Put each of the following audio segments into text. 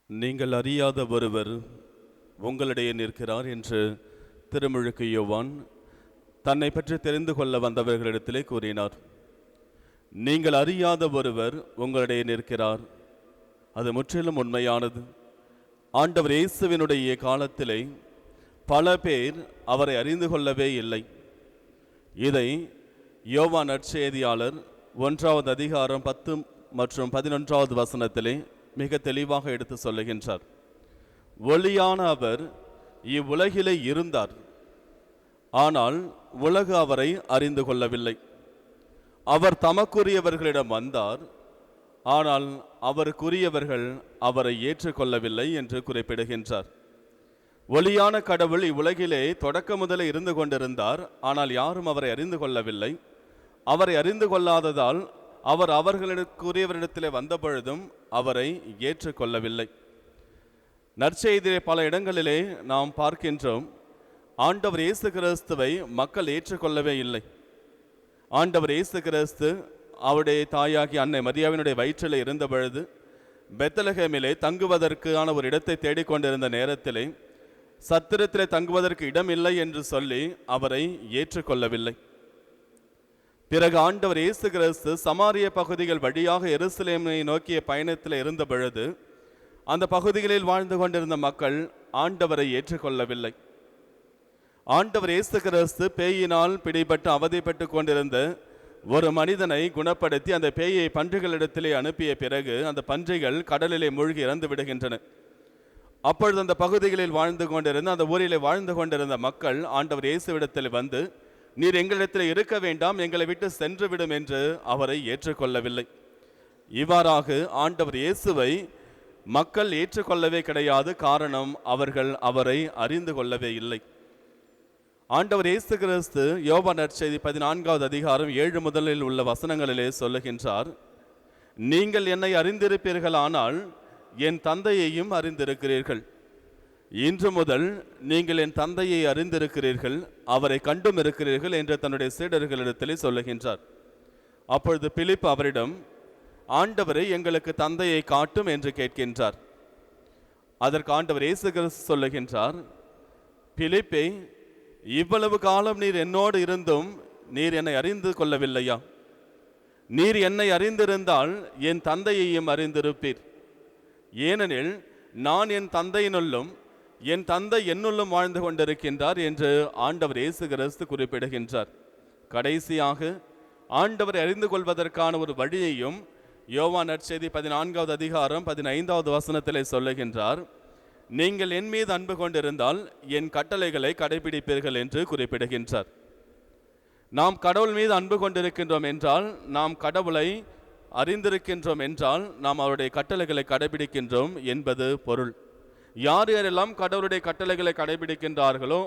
நீங்கள் அறியாத ஒருவர் உங்களிடையே நிற்கிறார் என்று திருமுழுக்கு யோவான் தன்னை பற்றி தெரிந்து கொள்ள வந்தவர்களிடத்திலே கூறினார். நீங்கள் அறியாத ஒருவர் உங்களிடையே நிற்கிறார். அது முற்றிலும் உண்மையானது. ஆண்டவர் இயேசுவினுடைய காலத்திலே பல பேர் அவரை அறிந்து கொள்ளவே இல்லை. இதை யோவான் நற்செய்தியாளர் 1வது அதிகாரம் 10 மற்றும் 11வது வசனத்திலே மிக தெளிவாக எடுத்து சொல்லுகின்றார். ஒளியான அவர் இவ்வுலகிலே இருந்தார், ஆனால் உலகு அவரை அறிந்து கொள்ளவில்லை. அவர் தமக்குரியவர்களிடம் வந்தார், ஆனால் அவருக்குரியவர்கள் அவரை ஏற்றுக்கொள்ளவில்லை என்று குறிப்பிடுகின்றார். ஒளியான கடவுள் இவ்வுலகிலே தொடக்க முதலே இருந்து கொண்டிருந்தார், ஆனால் யாரும் அவரை அறிந்து கொள்ளவில்லை. அவரை அறிந்து கொள்ளாததால் அவர் அவர்களுக்குரியவரிடத்திலே வந்த பொழுதும் அவரை ஏற்றுக்கொள்ளவில்லை. நற்செய்தியிலே பல இடங்களிலே நாம் பார்க்கின்றோம், ஆண்டவர் இயேசு கிறிஸ்துவை மக்கள் ஏற்றுக்கொள்ளவே இல்லை. ஆண்டவர் இயேசு கிறிஸ்து அவருடைய தாயாகி அன்னை மரியாவினுடைய வயிற்றில் இருந்த பொழுது பெத்லகேமிலே தங்குவதற்கான ஒரு இடத்தை தேடிக்கொண்டிருந்த நேரத்திலே சத்திரத்திலே தங்குவதற்கு இடம் இல்லை என்று சொல்லி அவரை ஏற்றுக்கொள்ளவில்லை. பிறகு ஆண்டவர் இயேசு கிறிஸ்து சமாரிய பகுதிகள் வழியாக எருசலேமை நோக்கிய பயணத்தில் இருந்த பொழுது அந்த பகுதிகளில் வாழ்ந்து கொண்டிருந்த மக்கள் ஆண்டவரை ஏற்றுக்கொள்ளவில்லை. ஆண்டவர் இயேசு கிறிஸ்து பேயினால் பிடிபட்டு அவதிப்பட்டு கொண்டிருந்த ஒரு மனிதனை குணப்படுத்தி அந்த பேயை பன்றிகளிடத்திலே அனுப்பிய பிறகு அந்த பன்றிகள் கடலிலே மூழ்கி இறந்து விடுகின்றன. அப்பொழுது அந்த பகுதிகளில் வாழ்ந்து கொண்டிருந்த அந்த ஊரிலே வாழ்ந்து கொண்டிருந்த மக்கள் ஆண்டவர் இயேசுவிடத்தில் வந்து, நீர் எங்களிடத்தில் இருக்க வேண்டாம், எங்களை விட்டு சென்று விடும் என்று அவரை ஏற்றுக்கொள்ளவில்லை. இவ்வாறாக ஆண்டவர் இயேசுவை மக்கள் ஏற்றுக்கொள்ளவே கிடையாது. காரணம், அவர்கள் அவரை அறிந்து கொள்ளவே இல்லை. ஆண்டவர் இயேசு கிறிஸ்து யோவான் நற்செய்தி 14வது அதிகாரம் 7 முதலில் உள்ள வசனங்களிலே சொல்லுகின்றார், நீங்கள் என்னை அறிந்திருப்பீர்கள், ஆனால் என் தந்தையையும் அறிந்திருக்கிறீர்கள். இன்று முதல் நீங்கள் என் தந்தையை அறிந்திருக்கிறீர்கள், அவரை கண்டும் இருக்கிறீர்கள் என்று தன்னுடைய சீடர்களிடத்திலே சொல்லுகின்றார். அப்பொழுது பிலிப்பு அவரிடம், ஆண்டவரை எங்களுக்கு தந்தையை காட்டும் என்று கேட்கின்றார். அதற்கு ஆண்டவர் இயேசு கிறிஸ்து சொல்லுகின்றார், பிலிப்பே, இவ்வளவு காலம் நீர் என்னோடு இருந்தும் நீர் என்னை அறிந்து கொள்ளவில்லையா? நீர் என்னை அறிந்திருந்தால் என் தந்தையையும் அறிந்திருப்பீர். ஏனெனில் நான் என் தந்தையினுள்ளும் என் தந்தை என்னுள்ளும் வாழ்ந்து கொண்டிருக்கின்றார் என்று ஆண்டவர் இயேசு கிறிஸ்து குறிப்பிடுகின்றார். கடைசியாக ஆண்டவரை அறிந்து கொள்வதற்கான ஒரு வழியையும் யோவான் நற்செய்தி 14வது அதிகாரம் 15வது வசனத்திலே சொல்லுகின்றார், நீங்கள் என் மீது அன்பு கொண்டிருந்தால் என் கட்டளைகளை கடைபிடிப்பீர்கள் என்று குறிப்பிடுகின்றார். நாம் கடவுள் மீது அன்பு கொண்டிருக்கின்றோம் என்றால், நாம் கடவுளை அறிந்திருக்கின்றோம் என்றால், நாம் அவருடைய கட்டளைகளை கடைபிடிக்கின்றோம் என்பது பொருள். யார் யாரெல்லாம் கடவுளுடைய கட்டளைகளை கடைபிடிக்கின்றார்களோ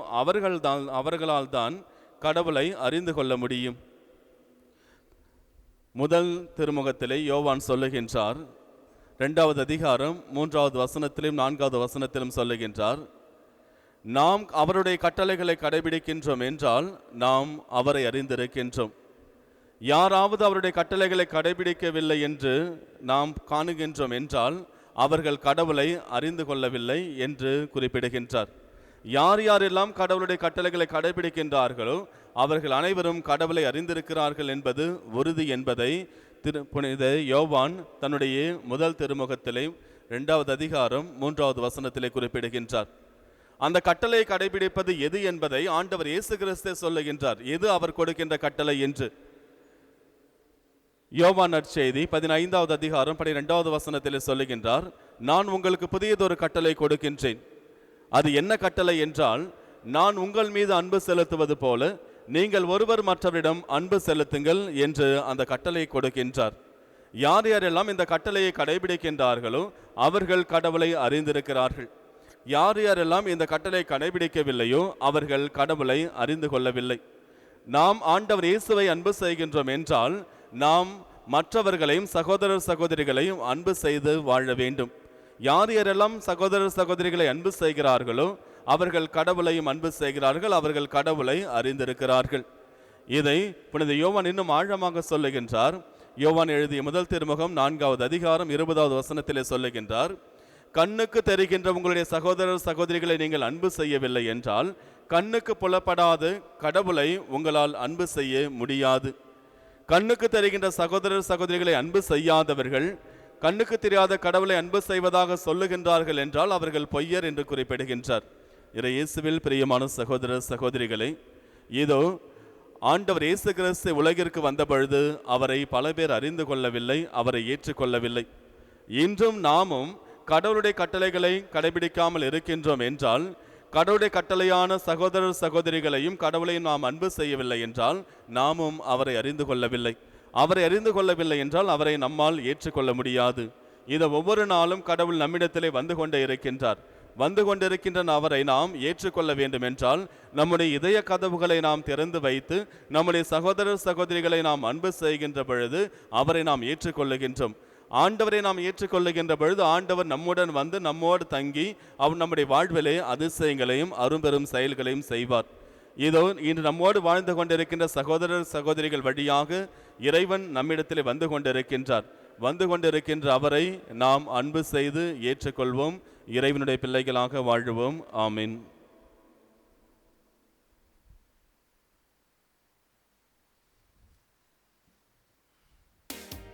அவர்களால் தான் கடவுளை அறிந்து கொள்ள முடியும். முதல் திருமுகத்திலே யோவான் சொல்லுகின்றார், 2வது அதிகாரம் 3வது வசனத்திலும் 4வது வசனத்திலும் சொல்லுகின்றார், நாம் அவருடைய கட்டளைகளை கடைபிடிக்கின்றோம் என்றால் நாம் அவரை அறிந்திருக்கின்றோம். யாராவது அவருடைய கட்டளைகளை கடைபிடிக்கவில்லை என்று நாம் காணுகின்றோம் என்றால் அவர்கள் கடவுளை அறிந்து கொள்ளவில்லை என்று குறிப்பிடுகின்றார். யார் யாரெல்லாம் கடவுளுடைய கட்டளைகளை கடைபிடிக்கின்றார்களோ அவர்கள் அனைவரும் கடவுளை அறிந்திருக்கிறார்கள் என்பது உறுதி என்பதை புனித யோவான் தன்னுடைய முதல் திருமுகத்திலே 2வது அதிகாரம் 3வது வசனத்திலே குறிப்பிடுகின்றார். அந்த கட்டளையை கடைபிடிப்பது எது என்பதை ஆண்டவர் இயேசு கிறிஸ்து சொல்லுகின்றார். எது அவர் கொடுக்கின்ற கட்டளை என்று யோவான் நற்செய்தி 15வது அதிகாரம் 12வது வசனத்திலே சொல்லுகின்றார், நான் உங்களுக்கு புதியதொரு கட்டளை கொடுக்கின்றேன். அது என்ன கட்டளை என்றால், நான் உங்கள் மீது அன்பு செலுத்துவது போல நீங்கள் ஒருவர் மற்றவரிடம் அன்பு செலுத்துங்கள் என்று அந்த கட்டளை கொடுக்கின்றார். யார் யாரெல்லாம் இந்த கட்டளையை கடைபிடிக்கின்றார்களோ அவர்கள் கடவுளை அறிந்திருக்கிறார்கள். யார் யாரெல்லாம் இந்த கட்டளை கடைபிடிக்கவில்லையோ அவர்கள் கடவுளை அறிந்து கொள்ளவில்லை. நாம் ஆண்டவர் இயேசுவை அன்பு செய்கின்றோம் என்றால் நாம் மற்றவர்களையும் சகோதரர் சகோதரிகளையும் அன்பு செய்து வாழ வேண்டும். யார் யாரெல்லாம் சகோதரர் சகோதரிகளை அன்பு செய்கிறார்களோ அவர்கள் கடவுளையும் அன்பு செய்கிறார்கள், அவர்கள் கடவுளை அறிந்திருக்கிறார்கள். இதை புனித யோவான் இன்னும் ஆழமாக சொல்லுகின்றார். யோவான் எழுதிய முதல் திருமுகம் 4வது அதிகாரம் 20வது வசனத்திலே சொல்லுகின்றார், கண்ணுக்கு தெரிகின்ற உங்களுடைய சகோதரர் சகோதரிகளை நீங்கள் அன்பு செய்யவில்லை என்றால் கண்ணுக்கு புலப்படாத கடவுளை உங்களால் அன்பு செய்ய முடியாது. கண்ணுக்கு தெரிகின்ற சகோதரர் சகோதரிகளை அன்பு செய்யாதவர்கள் கண்ணுக்கு தெரியாத கடவுளை அன்பு செய்வதாக சொல்லுகின்றார்கள் என்றால் அவர்கள் பொய்யர் என்று குறிப்பிடுகின்றார். இயேசுவில் பிரியமான சகோதரர் சகோதரிகளை, இதோ ஆண்டவர் இயேசு கிறிஸ்து உலகிற்கு வந்த பொழுது அவரை பல பேர் அறிந்து கொள்ளவில்லை, அவரை ஏற்றுக்கொள்ளவில்லை. இன்றும் நாமும் கடவுளுடைய கட்டளைகளை கடைபிடிக்காமல் இருக்கின்றோம் என்றால், கடவுளுடைய கட்டளையான சகோதரர் சகோதரிகளையும் கடவுளையும் நாம் அன்பு செய்யவில்லை என்றால் நாமும் அவரை அறிந்து கொள்ளவில்லை. அவரை அறிந்து கொள்ளவில்லை என்றால் அவரை நம்மால் ஏற்றுக்கொள்ள முடியாது. இதை ஒவ்வொரு நாளும் கடவுள் நம்மிடத்திலே வந்து கொண்டே இருக்கின்றார். வந்து கொண்டிருக்கின்ற அவரை நாம் ஏற்றுக்கொள்ள வேண்டும் என்றால் நம்முடைய இதய கதவுகளை நாம் திறந்து வைத்து நம்முடைய சகோதரர் சகோதரிகளை நாம் அன்பு செய்கின்ற பொழுது அவரை நாம் ஏற்றுக்கொள்ளுகின்றோம். ஆண்டவரை நாம் ஏற்றுக்கொள்ளுகின்ற பொழுது ஆண்டவர் நம்முடன் வந்து நம்மோடு தங்கி அவர் நம்முடைய வாழ்விலே அதிசயங்களையும் அரும்பெரும் செயல்களையும் செய்வார். இதோ இன்று நம்மோடு வாழ்ந்து கொண்டிருக்கின்ற சகோதரர் சகோதரிகள் வழியாக இறைவன் நம்மிடத்தில் வந்து கொண்டிருக்கின்றார். வந்து கொண்டிருக்கின்ற அவரை நாம் அன்பு செய்து ஏற்றுக்கொள்வோம். இறைவனுடைய பிள்ளைகளாக வாழ்வோம். ஆமீன்.